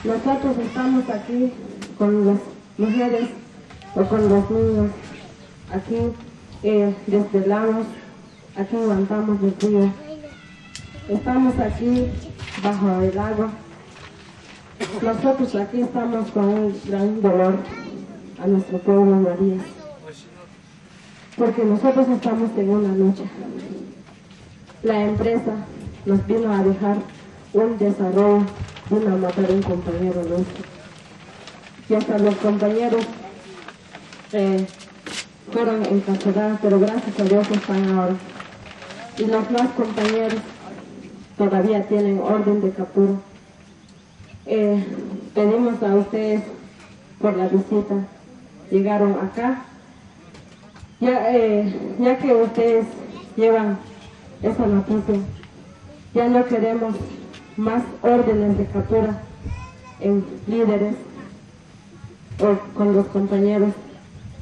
Nosotros estamos aquí con las mujeres o con los niños. Aquí desvelamos, aquí aguantamos el frío. Estamos aquí bajo el agua. Nosotros aquí estamos con un gran dolor a nuestro pueblo María, porque nosotros estamos en una lucha. La empresa nos vino a dejar un desarrollo, vino a matar a un compañero nuestro. Y hasta los compañeros fueron encarcelados, pero gracias a Dios están ahora. Y los más compañeros todavía tienen orden de captura. Pedimos a ustedes por la visita. Llegaron acá. Ya que ustedes llevan esa noticia, ya no queremos más órdenes de captura en líderes o con los compañeros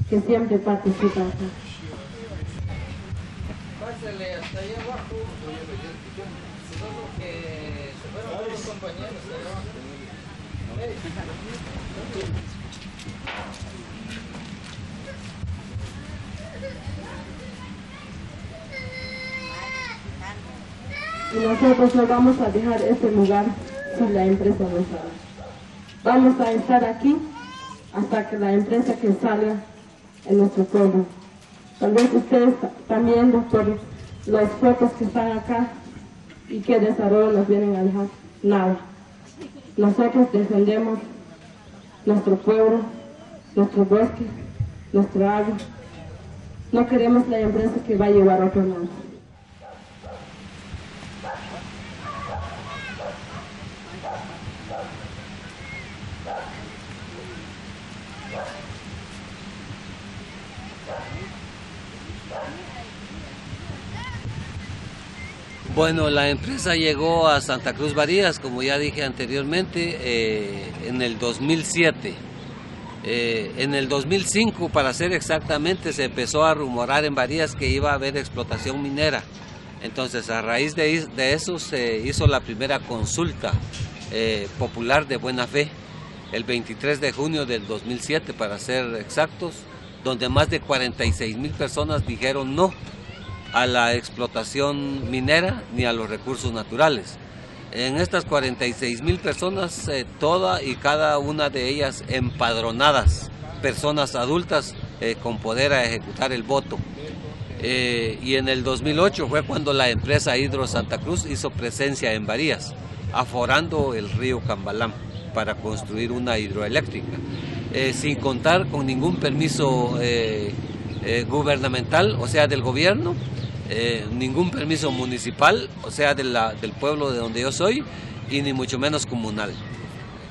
que siempre participan acá. Pásale hasta allá abajo. Solo que se fueron todos los compañeros allá abajo. Y nosotros no vamos a dejar ese lugar si la empresa no sale. Vamos a estar aquí hasta que la empresa que salga en nuestro pueblo. Tal vez ustedes también, doctor, las fotos que están acá y qué desarrollo nos vienen a dejar. Nada. Nosotros defendemos nuestro pueblo, nuestro bosque, nuestro agua. No queremos la empresa que va a llevar a otro lado. Bueno, la empresa llegó a Santa Cruz Varías, como ya dije anteriormente, en el 2007. En el 2005, para ser exactamente, se empezó a rumorar en Varías que iba a haber explotación minera. Entonces, a raíz de eso se hizo la primera consulta popular de buena fe, el 23 de junio del 2007, para ser exactos, donde más de 46,000 personas dijeron no a la explotación minera ni a los recursos naturales. En estas 46,000 personas, toda y cada una de ellas empadronadas, personas adultas con poder a ejecutar el voto. Y en el 2008 fue cuando la empresa Hidro Santa Cruz hizo presencia en Varías, aforando el río Cambalam para construir una hidroeléctrica, sin contar con ningún permiso gubernamental, o sea, del gobierno, ningún permiso municipal, o sea, del pueblo de donde yo soy, y ni mucho menos comunal.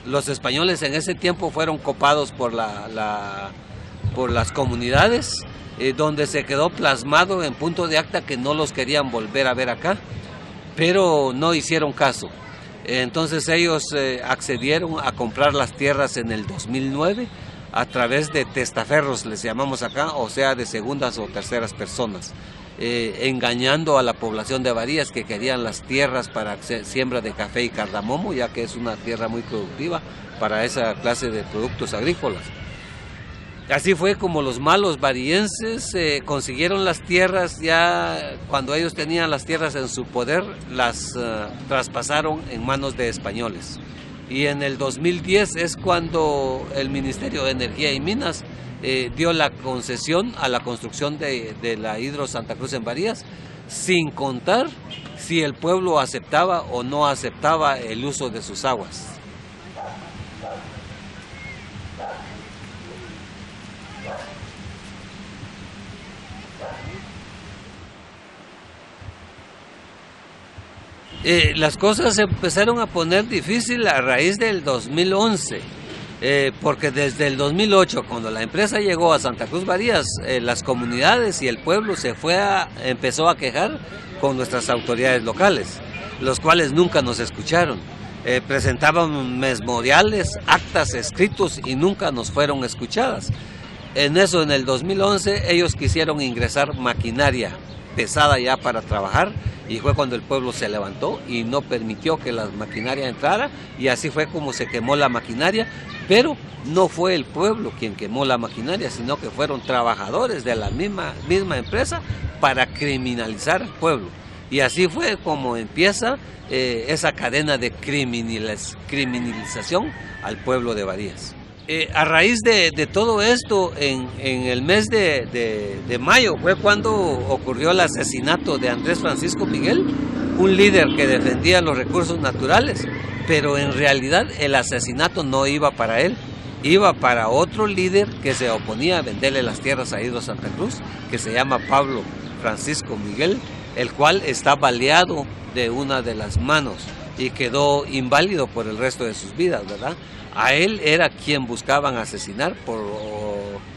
Los españoles en ese tiempo fueron copados por las comunidades, donde se quedó plasmado en punto de acta que no los querían volver a ver acá, pero no hicieron caso. Entonces ellos accedieron a comprar las tierras en el 2009 a través de testaferros, les llamamos acá, o sea, de segundas o terceras personas, engañando a la población de Varías que querían las tierras para siembra de café y cardamomo, ya que es una tierra muy productiva para esa clase de productos agrícolas. Así fue como los malos varienses consiguieron las tierras. Ya cuando ellos tenían las tierras en su poder, las traspasaron en manos de españoles. Y en el 2010 es cuando el Ministerio de Energía y Minas dio la concesión a la construcción de la Hidro Santa Cruz en Varías, sin contar si el pueblo aceptaba o no aceptaba el uso de sus aguas. Las cosas se empezaron a poner difíciles a raíz del 2011, porque desde el 2008, cuando la empresa llegó a Santa Cruz Barías, las comunidades y el pueblo empezó a quejar con nuestras autoridades locales, los cuales nunca nos escucharon. Presentaban memoriales, actas, escritos y nunca nos fueron escuchadas. En eso, en el 2011, ellos quisieron ingresar maquinaria pesada ya para trabajar, y fue cuando el pueblo se levantó y no permitió que la maquinaria entrara, y así fue como se quemó la maquinaria. Pero no fue el pueblo quien quemó la maquinaria, sino que fueron trabajadores de la misma empresa para criminalizar al pueblo. Y así fue como empieza esa cadena de criminalización al pueblo de Barías. A raíz de todo esto, en el mes de mayo fue cuando ocurrió el asesinato de Andrés Francisco Miguel, un líder que defendía los recursos naturales, pero en realidad el asesinato no iba para él, iba para otro líder que se oponía a venderle las tierras a Hidro Santa Cruz, que se llama Pablo Francisco Miguel, el cual está baleado de una de las manos y quedó inválido por el resto de sus vidas, ¿verdad? A él era quien buscaban asesinar por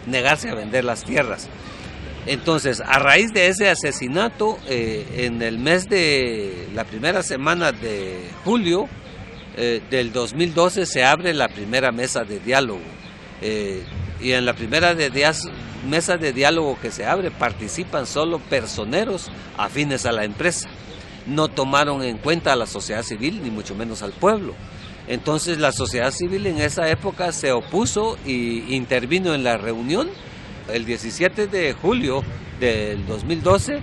negarse a vender las tierras. Entonces, a raíz de ese asesinato, en el mes de la primera semana de julio del 2012 se abre la primera mesa de diálogo. Y en la primera mesa de diálogo que se abre participan solo personeros afines a la empresa. No tomaron en cuenta a la sociedad civil, ni mucho menos al pueblo. Entonces la sociedad civil en esa época se opuso y intervino en la reunión. El 17 de julio del 2012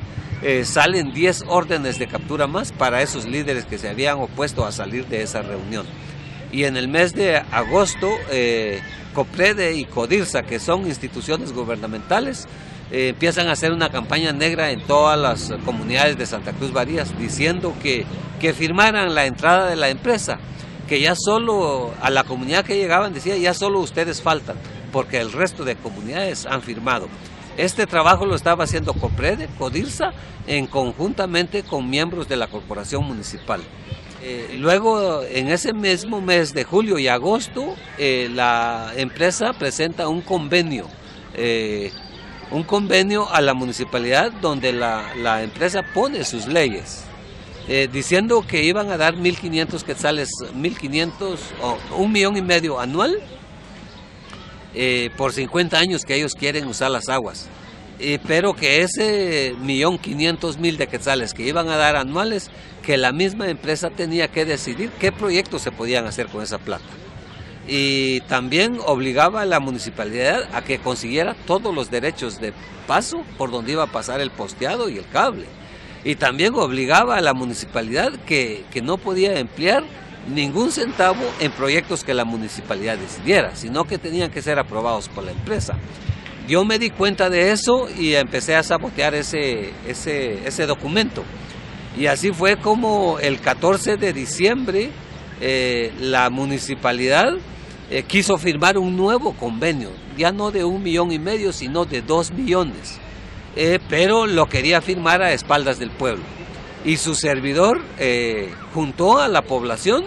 salen 10 órdenes de captura más para esos líderes que se habían opuesto a salir de esa reunión. Y en el mes de agosto, COPREDE y CODIRSA, que son instituciones gubernamentales, empiezan a hacer una campaña negra en todas las comunidades de Santa Cruz Barías, diciendo que firmaran la entrada de la empresa, que ya solo a la comunidad que llegaban decía, ya solo ustedes faltan, porque el resto de comunidades han firmado. Este trabajo lo estaba haciendo COPREDE, CODIRSA, conjuntamente con miembros de la corporación municipal. Luego, en ese mismo mes de julio y agosto, la empresa presenta un convenio a la municipalidad donde la empresa pone sus leyes, diciendo que iban a dar 1.500 quetzales, 1.500 o 1,5 millones anual por 50 años que ellos quieren usar las aguas. Pero que ese 1.500.000 de quetzales que iban a dar anuales, que la misma empresa tenía que decidir qué proyectos se podían hacer con esa plata. Y también obligaba a la municipalidad a que consiguiera todos los derechos de paso por donde iba a pasar el posteado y el cable. Y también obligaba a la municipalidad que no podía emplear ningún centavo en proyectos que la municipalidad decidiera, sino que tenían que ser aprobados por la empresa. Yo me di cuenta de eso y empecé a sabotear ese documento. Y así fue como el 14 de diciembre la municipalidad quiso firmar un nuevo convenio, ya no de 1,5 millones, sino de 2 millones. Pero lo quería firmar a espaldas del pueblo. Y su servidor juntó a la población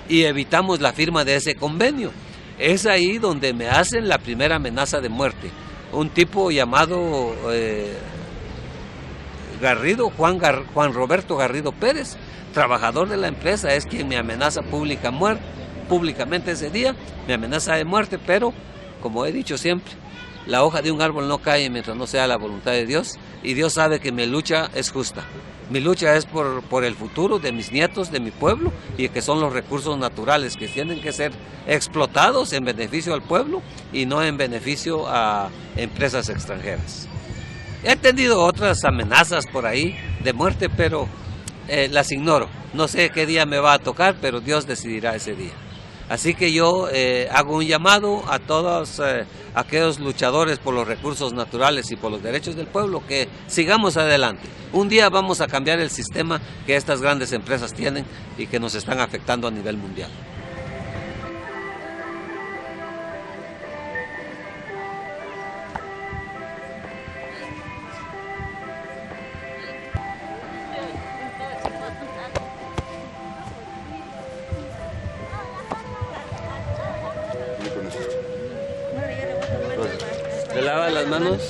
y evitamos la firma de ese convenio. Es ahí donde me hacen la primera amenaza de muerte. Un tipo llamado Garrido, Juan Roberto Garrido Pérez, trabajador de la empresa, es quien me amenaza públicamente ese día, me amenaza de muerte, pero como he dicho siempre, la hoja de un árbol no cae mientras no sea la voluntad de Dios, y Dios sabe que mi lucha es justa. Mi lucha es por el futuro de mis nietos, de mi pueblo, y que son los recursos naturales que tienen que ser explotados en beneficio al pueblo y no en beneficio a empresas extranjeras. He tenido otras amenazas por ahí de muerte, pero las ignoro. No sé qué día me va a tocar, pero Dios decidirá ese día. Así que yo hago un llamado a todos aquellos luchadores por los recursos naturales y por los derechos del pueblo, que sigamos adelante. Un día vamos a cambiar el sistema que estas grandes empresas tienen y que nos están afectando a nivel mundial. ¿Se lava las manos?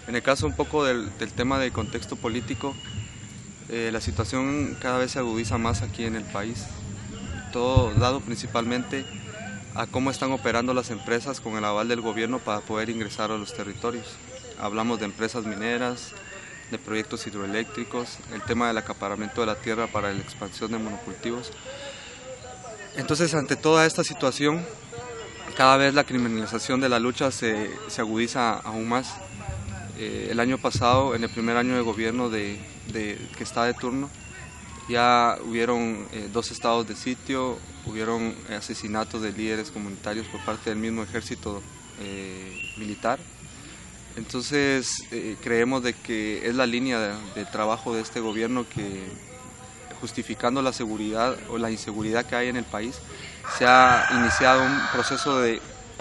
En el caso un poco del tema del contexto político, la situación cada vez se agudiza más aquí en el país, todo dado principalmente a cómo están operando las empresas con el aval del gobierno para poder ingresar a los territorios. Hablamos de empresas mineras, de proyectos hidroeléctricos, el tema del acaparamiento de la tierra para la expansión de monocultivos. Entonces, ante toda esta situación, cada vez la criminalización de la lucha se agudiza aún más. El año pasado, en el primer año de gobierno que está de turno, ya hubieron 2 estados de sitio, hubieron asesinatos de líderes comunitarios por parte del mismo ejército militar. Entonces creemos de que es la línea de trabajo de este gobierno que, justificando la seguridad o la inseguridad que hay en el país, se ha iniciado un proceso de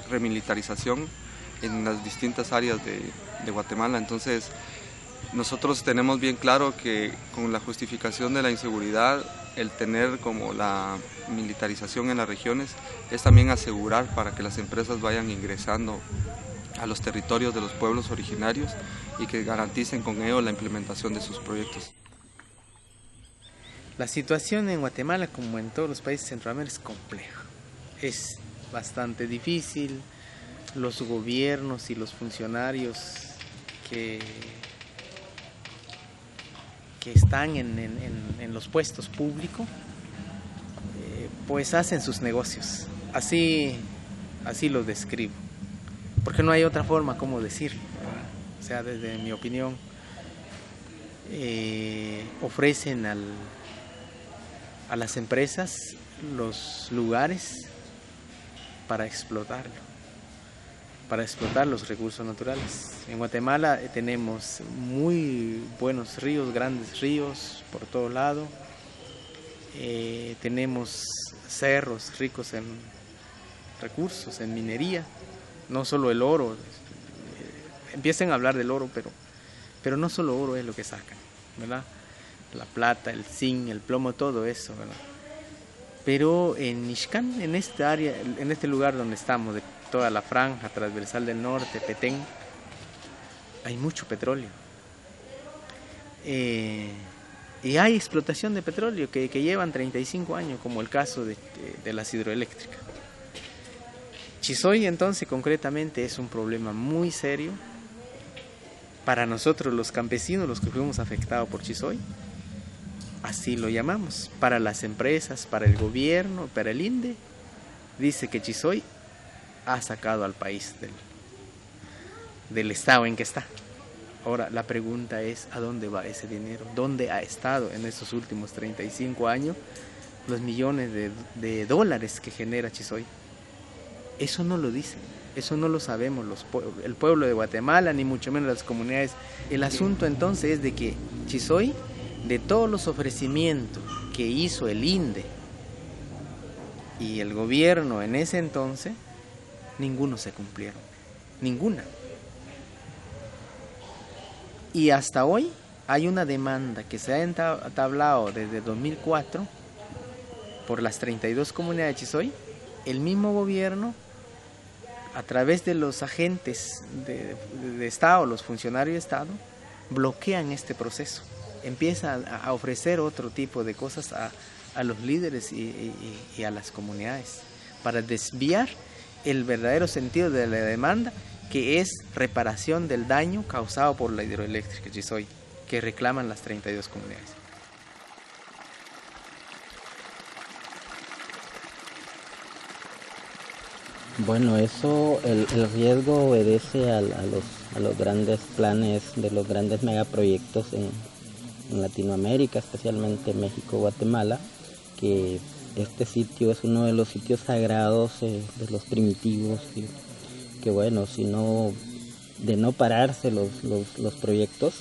remilitarización en las distintas áreas de Guatemala. Entonces nosotros tenemos bien claro que con la justificación de la inseguridad, el tener como la militarización en las regiones es también asegurar para que las empresas vayan ingresando a los territorios de los pueblos originarios y que garanticen con ello la implementación de sus proyectos. La situación en Guatemala, como en todos los países de Centroamérica, es compleja. Es bastante difícil. Los gobiernos y los funcionarios que están en los puestos públicos, pues hacen sus negocios. Así lo describo. Porque no hay otra forma como decirlo, ¿verdad? O sea, desde mi opinión, ofrecen a las empresas los lugares para explotar los recursos naturales. En Guatemala tenemos muy buenos ríos, grandes ríos por todo lado. Tenemos cerros ricos en recursos, en minería, no solo el oro. Empiecen a hablar del oro, pero no solo oro es lo que sacan, ¿verdad? La plata, el zinc, el plomo, todo eso, ¿verdad? Pero en Ixcán, en esta área, en este lugar donde estamos, de toda la franja transversal del norte, Petén, hay mucho petróleo. Y hay explotación de petróleo que llevan 35 años, como el caso de las hidroeléctricas. Chizoy, entonces, concretamente, es un problema muy serio para nosotros los campesinos, los que fuimos afectados por Chizoy. Así lo llamamos. Para las empresas, para el gobierno, para el INDE, dice que Chizoy ha sacado al país del estado en que está. Ahora, la pregunta es, ¿a dónde va ese dinero? ¿Dónde ha estado en estos últimos 35 años los millones de dólares que genera Chizoy? Eso no lo dicen, eso no lo sabemos el pueblo de Guatemala, ni mucho menos las comunidades. El asunto entonces es de que Chizoy, de todos los ofrecimientos que hizo el INDE y el gobierno en ese entonces, ninguno se cumplieron, ninguna. Y hasta hoy hay una demanda que se ha entablado desde 2004 por las 32 comunidades de Chizoy. El mismo gobierno, a través de los agentes de Estado, los funcionarios de Estado, bloquean este proceso. Empiezan a ofrecer otro tipo de cosas a los líderes y a las comunidades para desviar el verdadero sentido de la demanda, que es reparación del daño causado por la hidroeléctrica Chizoy, que reclaman las 32 comunidades. Bueno, eso, el riesgo obedece a los grandes planes de los grandes megaproyectos en Latinoamérica, especialmente México, Guatemala, que este sitio es uno de los sitios sagrados de los primitivos, que bueno, si no, de no pararse los proyectos,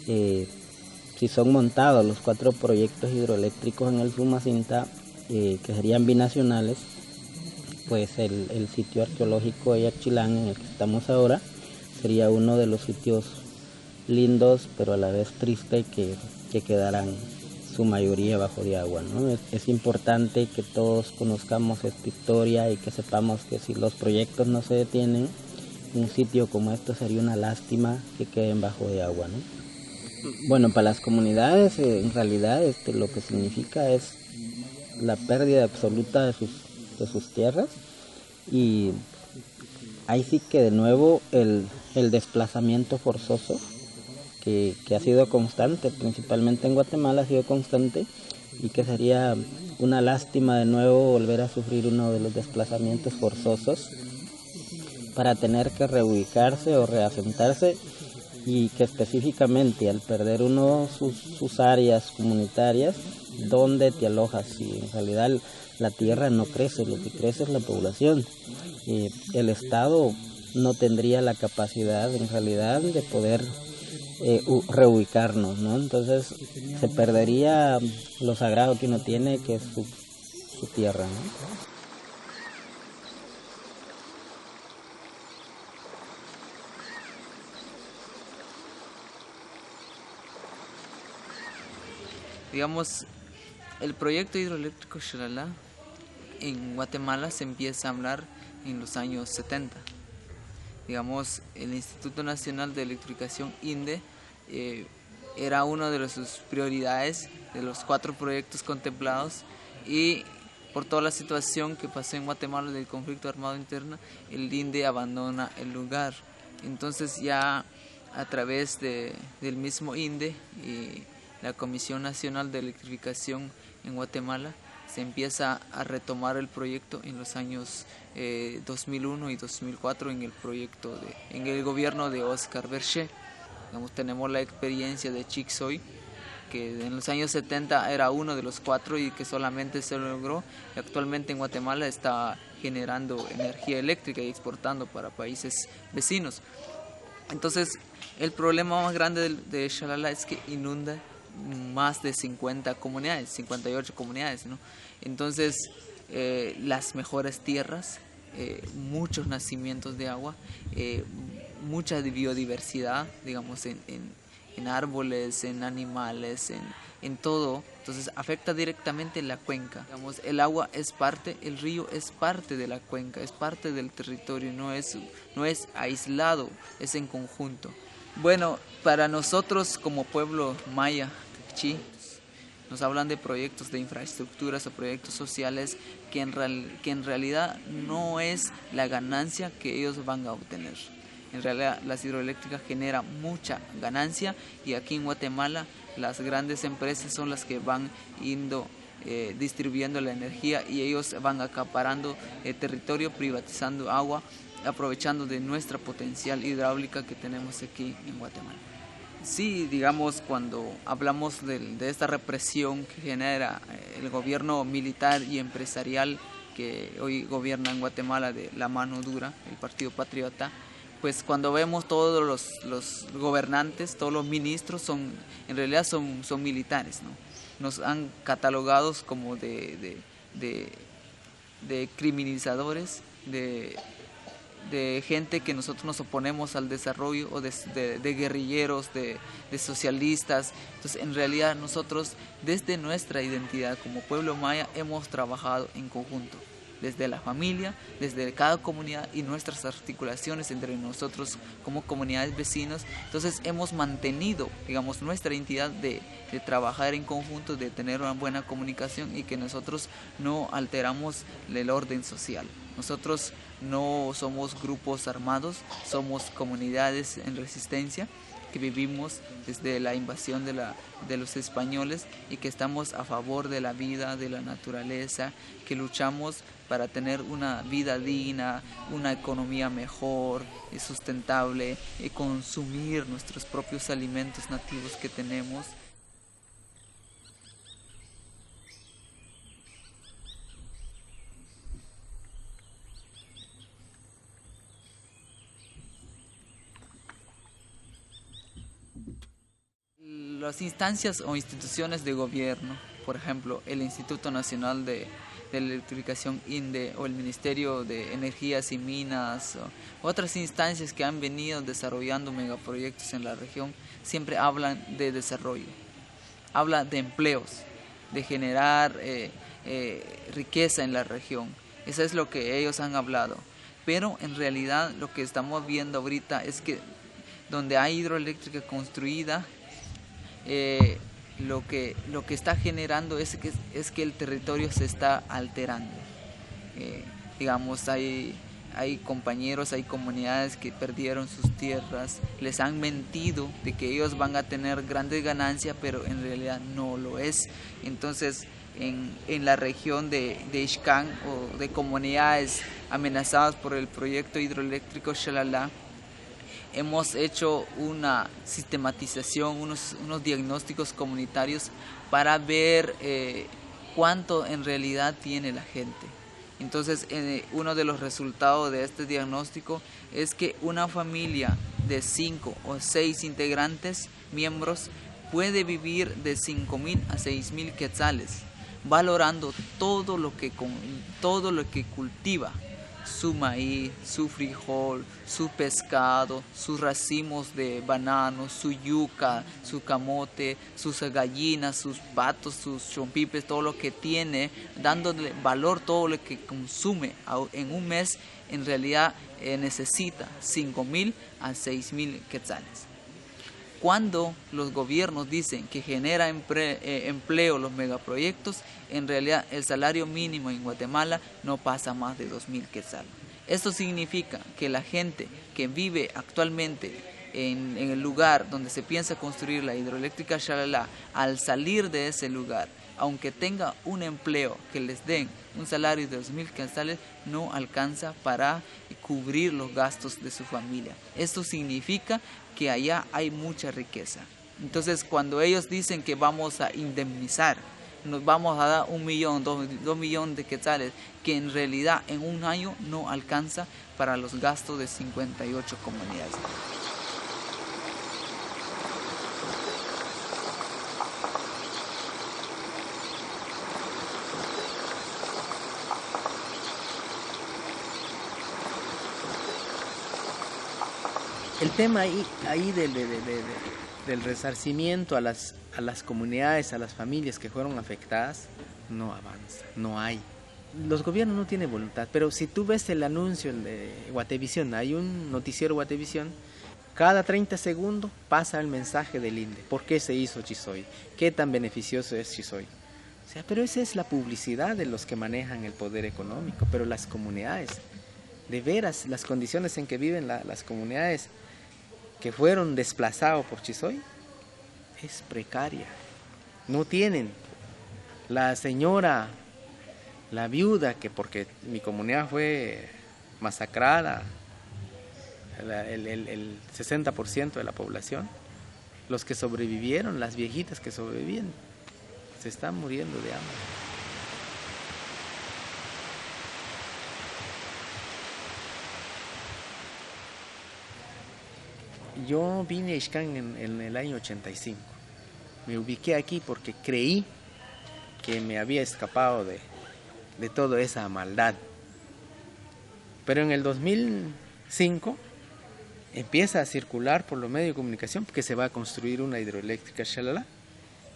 si son montados los 4 proyectos hidroeléctricos en el Sumacinta, que serían binacionales, pues el sitio arqueológico de Yaxchilán, en el que estamos ahora, sería uno de los sitios lindos, pero a la vez triste, que quedarán su mayoría bajo de agua, ¿no? Es importante que todos conozcamos esta historia y que sepamos que si los proyectos no se detienen, un sitio como este sería una lástima que queden bajo de agua, ¿no? Bueno, para las comunidades en realidad lo que significa es la pérdida absoluta de sus tierras, y ahí sí que de nuevo el desplazamiento forzoso que ha sido constante, principalmente en Guatemala ha sido constante, y que sería una lástima de nuevo volver a sufrir uno de los desplazamientos forzosos para tener que reubicarse o reasentarse, y que específicamente al perder uno sus áreas comunitarias, ¿dónde te alojas? Si en realidad la tierra no crece, lo que crece es la población. El Estado no tendría la capacidad en realidad de poder reubicarnos, ¿no? Entonces se perdería lo sagrado que uno tiene, que es su tierra, ¿no? Digamos, el proyecto hidroeléctrico Xalala en Guatemala se empieza a hablar en los años 70. Digamos, el Instituto Nacional de Electrificación, INDE, era una de sus prioridades de los 4 proyectos contemplados, y por toda la situación que pasó en Guatemala del conflicto armado interno, el INDE abandona el lugar. Entonces ya a través del mismo INDE y la Comisión Nacional de Electrificación en Guatemala se empieza a retomar el proyecto en los años 2001 y 2004 en el gobierno de Oscar Berché. Digamos, tenemos la experiencia de Chicxoy, que en los años 70 era uno de los 4 y que solamente se logró, y actualmente en Guatemala está generando energía eléctrica y exportando para países vecinos. Entonces, el problema más grande de Xalala es que inunda más de 50 comunidades, 58 comunidades, ¿no? Entonces, las mejores tierras, muchos nacimientos de agua, mucha biodiversidad, digamos, en árboles, en animales, en todo. Entonces afecta directamente la cuenca. Digamos, el agua es parte, el río es parte de la cuenca, es parte del territorio, no es aislado, es en conjunto. Bueno, para nosotros como pueblo maya, nos hablan de proyectos de infraestructuras o proyectos sociales que en realidad no es la ganancia que ellos van a obtener. En realidad las hidroeléctricas generan mucha ganancia, y aquí en Guatemala las grandes empresas son las que van distribuyendo la energía, y ellos van acaparando el territorio, privatizando agua, aprovechando de nuestra potencial hidráulica que tenemos aquí en Guatemala. Sí, digamos, cuando hablamos de esta represión que genera el gobierno militar y empresarial que hoy gobierna en Guatemala de la mano dura, el Partido Patriota, pues cuando vemos todos los gobernantes, todos los ministros, en realidad son militares, ¿no? Nos han catalogado como de criminalizadores, de gente que nosotros nos oponemos al desarrollo, o de guerrilleros, de socialistas. Entonces, en realidad nosotros, desde nuestra identidad como pueblo maya, hemos trabajado en conjunto, desde la familia, desde cada comunidad y nuestras articulaciones entre nosotros como comunidades vecinos. Entonces hemos mantenido, digamos, nuestra identidad de trabajar en conjunto, de tener una buena comunicación, y que nosotros no alteramos el orden social. Nosotros no somos grupos armados, somos comunidades en resistencia que vivimos desde la invasión de los españoles, y que estamos a favor de la vida, de la naturaleza, que luchamos para tener una vida digna, una economía mejor, sustentable, y consumir nuestros propios alimentos nativos que tenemos. las instancias o instituciones de gobierno, por ejemplo, el Instituto Nacional de Electrificación INDE o el Ministerio de Energías y Minas o otras instancias que han venido desarrollando megaproyectos en la región, siempre hablan de desarrollo, hablan de empleos, de generar riqueza en la región. Eso es lo que ellos han hablado. Pero en realidad lo que estamos viendo ahorita es que donde hay hidroeléctrica construida, lo que está generando es que el territorio se está alterando. Digamos, hay compañeros, hay comunidades que perdieron sus tierras, les han mentido de que ellos van a tener grandes ganancias, pero en realidad no lo es. Entonces, en la región de Ixcán o de comunidades amenazadas por el proyecto hidroeléctrico Xalala, hemos hecho una sistematización, unos diagnósticos comunitarios para ver cuánto en realidad tiene la gente. Entonces, uno de los resultados de este diagnóstico es que una familia de 5 o 6 integrantes, miembros, puede vivir de 5.000 a 6.000 quetzales, valorando todo lo que cultiva: su maíz, su frijol, su pescado, sus racimos de bananos, su yuca, su camote, sus gallinas, sus patos, sus chompipes, todo lo que tiene, dándole valor todo lo que consume en un mes. En realidad necesita 5.000 a 6.000 quetzales. Cuando los gobiernos dicen que genera empleo los megaproyectos, en realidad el salario mínimo en Guatemala no pasa más de 2.000 quetzales. Esto significa que la gente que vive actualmente en el lugar donde se piensa construir la hidroeléctrica Xalala, al salir de ese lugar, aunque tenga un empleo que les den un salario de 2.000 quetzales, no alcanza para cubrir los gastos de su familia. Esto significa que allá hay mucha riqueza. Entonces, cuando ellos dicen que vamos a indemnizar, nos vamos a dar 1 millón, 2 millones de quetzales, que en realidad en un año no alcanza para los gastos de 58 comunidades. El tema ahí del resarcimiento a las comunidades, a las familias que fueron afectadas, no avanza, no hay. Los gobiernos no tienen voluntad, pero si tú ves el anuncio de Guatevisión, hay un noticiero Guatevisión, cada 30 segundos pasa el mensaje del INDE. ¿Por qué se hizo Chizoy? ¿Qué tan beneficioso es Chizoy? O sea, pero esa es la publicidad de los que manejan el poder económico, pero las comunidades, de veras, las condiciones en que viven las comunidades que fueron desplazados por Chizoy es precaria. No tienen. La señora, la viuda, que porque mi comunidad fue masacrada, el 60% de la población, los que sobrevivieron, las viejitas que sobreviven, se están muriendo de hambre. Yo vine a Ixcán en el año 85. Me ubiqué aquí porque creí que me había escapado de toda esa maldad. Pero en el 2005 empieza a circular por los medios de comunicación que se va a construir una hidroeléctrica Xalala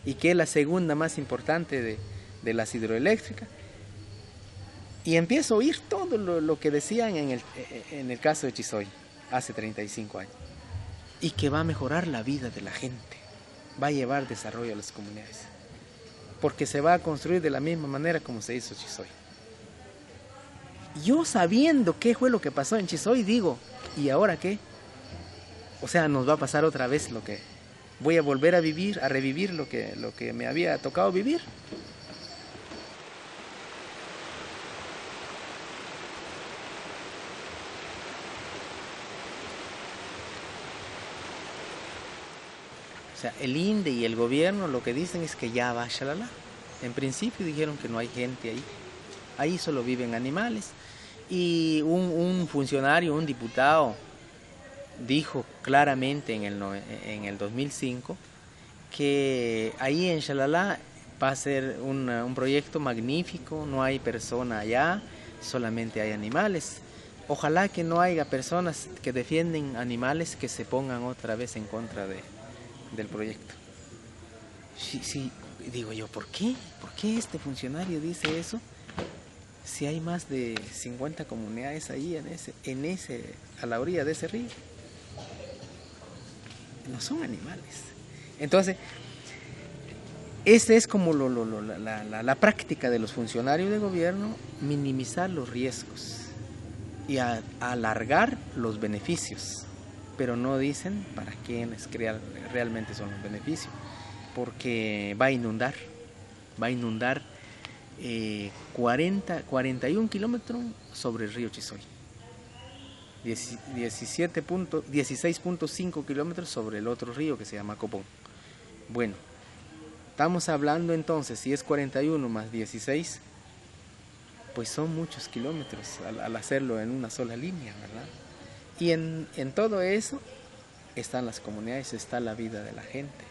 y que es la segunda más importante de las hidroeléctricas. Y empiezo a oír todo lo que decían en el caso de Chizoy hace 35 años. Y que va a mejorar la vida de la gente, va a llevar desarrollo a las comunidades, porque se va a construir de la misma manera como se hizo Chizoy. Yo sabiendo qué fue lo que pasó en Chizoy, digo, ¿y ahora qué? O sea, nos va a pasar otra vez lo que... Voy a volver a vivir, a revivir lo que me había tocado vivir. O sea, el INDE y el gobierno lo que dicen es que ya va a Xalala. En principio dijeron que no hay gente ahí. Ahí solo viven animales. Y un funcionario, un diputado, dijo claramente en el 2005 que ahí en Xalala va a ser un proyecto magnífico, no hay persona allá, solamente hay animales. Ojalá que no haya personas que defienden animales que se pongan otra vez en contra del proyecto. Sí, digo yo, ¿por qué? ¿Por qué este funcionario dice eso? Si hay más de 50 comunidades ahí a la orilla de ese río. No son animales. Entonces, esa es como la práctica de los funcionarios de gobierno, minimizar los riesgos y alargar los beneficios, pero no dicen para quiénes realmente son los beneficios, porque va a inundar 41 kilómetros sobre el río Chizoy, 16.5 kilómetros sobre el otro río que se llama Copón. Bueno, estamos hablando entonces, si es 41 más 16, pues son muchos kilómetros al hacerlo en una sola línea, ¿verdad? Y en todo eso están las comunidades, está la vida de la gente.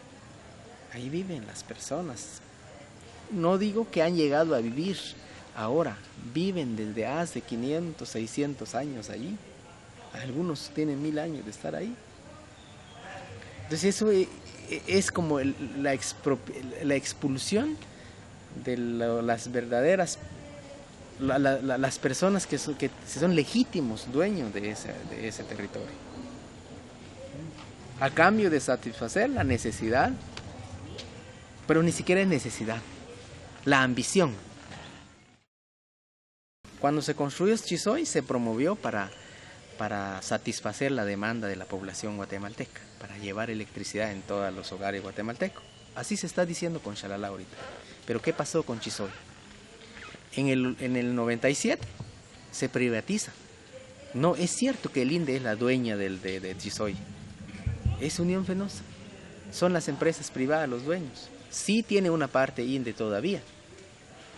Ahí viven las personas. No digo que han llegado a vivir ahora, viven desde hace 500, 600 años allí. Algunos tienen 1000 años de estar ahí. Entonces eso es como la expulsión de las verdaderas, las personas que son legítimos dueños de ese territorio, a cambio de satisfacer la necesidad, pero ni siquiera es necesidad, la ambición. Cuando se construyó Chizoy se promovió para satisfacer la demanda de la población guatemalteca, para llevar electricidad en todos los hogares guatemaltecos. Así se está diciendo con Xalala ahorita. Pero ¿qué pasó con Chizoy? En el 97 se privatiza. No, es cierto que el INDE es la dueña de Chizoy. Es Unión Fenosa. Son las empresas privadas los dueños. Sí tiene una parte INDE todavía,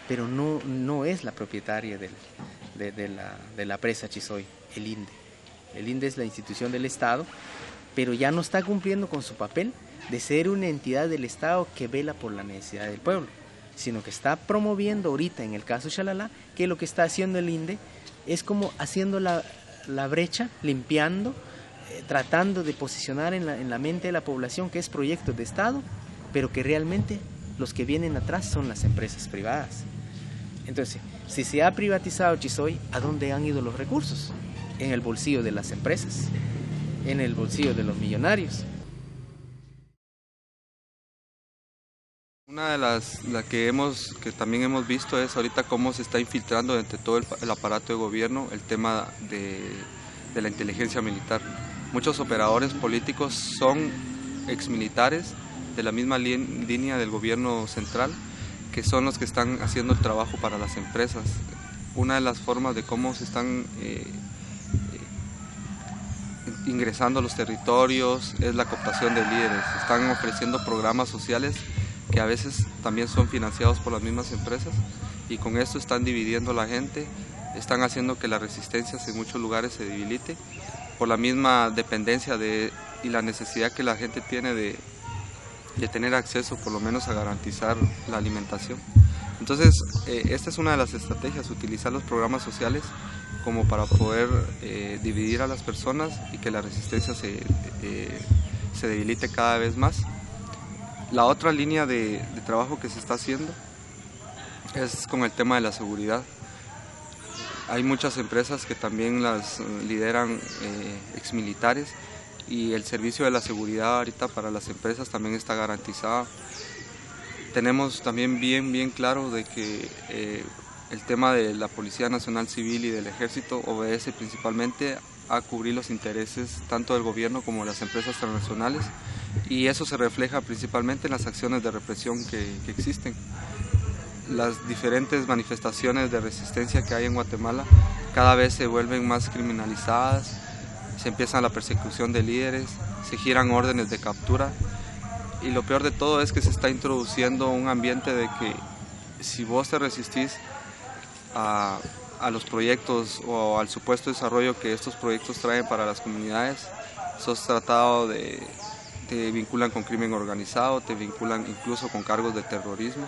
pero no es la propietaria de la presa Chizoy, el INDE. El INDE es la institución del Estado, pero ya no está cumpliendo con su papel de ser una entidad del Estado que vela por la necesidad del pueblo, sino que está promoviendo ahorita, en el caso de Xalala, que lo que está haciendo el INDE es como haciendo la brecha, limpiando, tratando de posicionar en la mente de la población que es proyecto de Estado, pero que realmente los que vienen atrás son las empresas privadas. Entonces, si se ha privatizado Chizoy, ¿a dónde han ido los recursos? En el bolsillo de las empresas, en el bolsillo de los millonarios. Una de las que también hemos visto es ahorita cómo se está infiltrando entre todo el aparato de gobierno el tema de la inteligencia militar. Muchos operadores políticos son exmilitares de la misma línea del gobierno central, que son los que están haciendo el trabajo para las empresas. Una de las formas de cómo se están ingresando a los territorios es la cooptación de líderes. Están ofreciendo programas sociales que a veces también son financiados por las mismas empresas, y con esto están dividiendo a la gente, están haciendo que las resistencias en muchos lugares se debilite por la misma dependencia y la necesidad que la gente tiene de tener acceso por lo menos a garantizar la alimentación. Entonces, esta es una de las estrategias, utilizar los programas sociales como para poder dividir a las personas y que la resistencia se debilite cada vez más. La otra línea de trabajo que se está haciendo es con el tema de la seguridad. Hay muchas empresas que también las lideran exmilitares, y el servicio de la seguridad ahorita para las empresas también está garantizado. Tenemos también bien claro de que el tema de la Policía Nacional Civil y del Ejército obedece principalmente a cubrir los intereses tanto del gobierno como de las empresas transnacionales, y eso se refleja principalmente en las acciones de represión que existen. Las diferentes manifestaciones de resistencia que hay en Guatemala cada vez se vuelven más criminalizadas, se empieza la persecución de líderes, se giran órdenes de captura, y lo peor de todo es que se está introduciendo un ambiente de que si vos te resistís a los proyectos o al supuesto desarrollo que estos proyectos traen para las comunidades, sos tratado de te vinculan con crimen organizado, te vinculan incluso con cargos de terrorismo,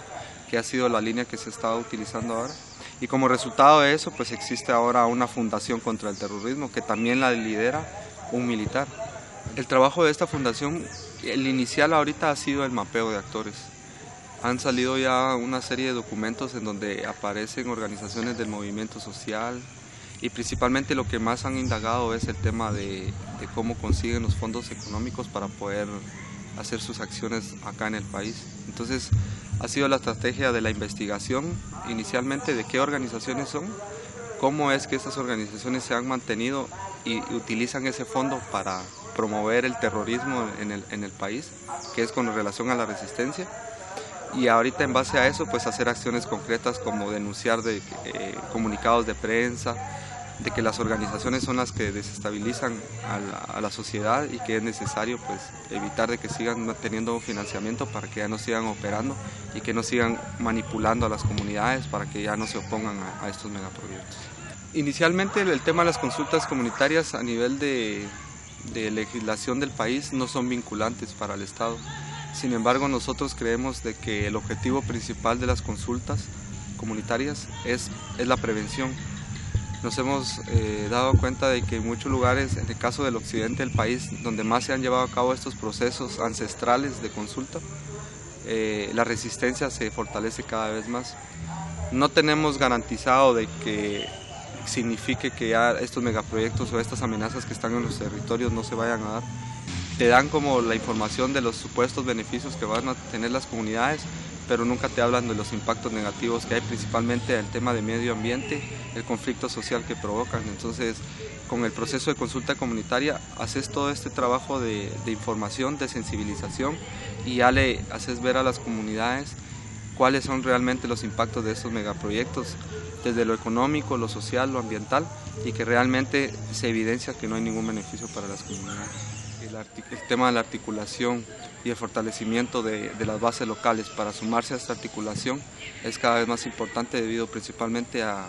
que ha sido la línea que se está utilizando ahora. Y como resultado de eso, pues existe ahora una fundación contra el terrorismo que también la lidera un militar. El trabajo de esta fundación, el inicial ahorita ha sido el mapeo de actores. Han salido ya una serie de documentos en donde aparecen organizaciones del movimiento social y principalmente lo que más han indagado es el tema de cómo consiguen los fondos económicos para poder hacer sus acciones acá en el país. Entonces ha sido la estrategia de la investigación inicialmente de qué organizaciones son, cómo es que estas organizaciones se han mantenido y utilizan ese fondo para promover el terrorismo en el país, que es con relación a la resistencia. Y ahorita en base a eso pues hacer acciones concretas como denunciar comunicados de prensa, de que las organizaciones son las que desestabilizan a la sociedad y que es necesario pues evitar de que sigan teniendo financiamiento para que ya no sigan operando y que no sigan manipulando a las comunidades para que ya no se opongan a estos megaproyectos. Inicialmente el tema de las consultas comunitarias a nivel de legislación del país no son vinculantes para el Estado. Sin embargo, nosotros creemos de que el objetivo principal de las consultas comunitarias es la prevención. Nos hemos dado cuenta de que en muchos lugares, en el caso del occidente del país, donde más se han llevado a cabo estos procesos ancestrales de consulta, la resistencia se fortalece cada vez más. No tenemos garantizado de que signifique que ya estos megaproyectos o estas amenazas que están en los territorios no se vayan a dar. Te dan como la información de los supuestos beneficios que van a tener las comunidades, pero nunca te hablan de los impactos negativos que hay, principalmente el tema de medio ambiente, el conflicto social que provocan. Entonces, con el proceso de consulta comunitaria, haces todo este trabajo de información, de sensibilización, y ya le haces ver a las comunidades cuáles son realmente los impactos de estos megaproyectos, desde lo económico, lo social, lo ambiental, y que realmente se evidencia que no hay ningún beneficio para las comunidades. El tema de la articulación y el fortalecimiento de las bases locales para sumarse a esta articulación es cada vez más importante debido principalmente a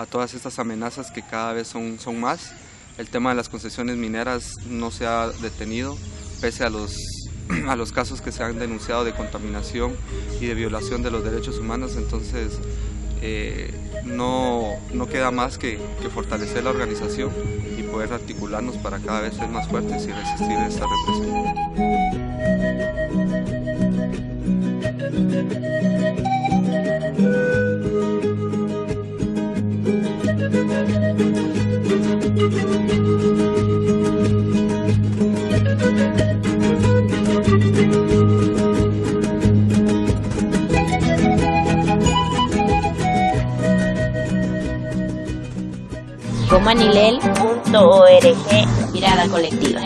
todas estas amenazas que cada vez son más. El tema de las concesiones mineras no se ha detenido pese a los casos que se han denunciado de contaminación y de violación de los derechos humanos. Entonces no queda más que fortalecer la organización y poder articularnos para cada vez ser más fuertes y resistir esta represión. Comanilel.org, mirada colectiva.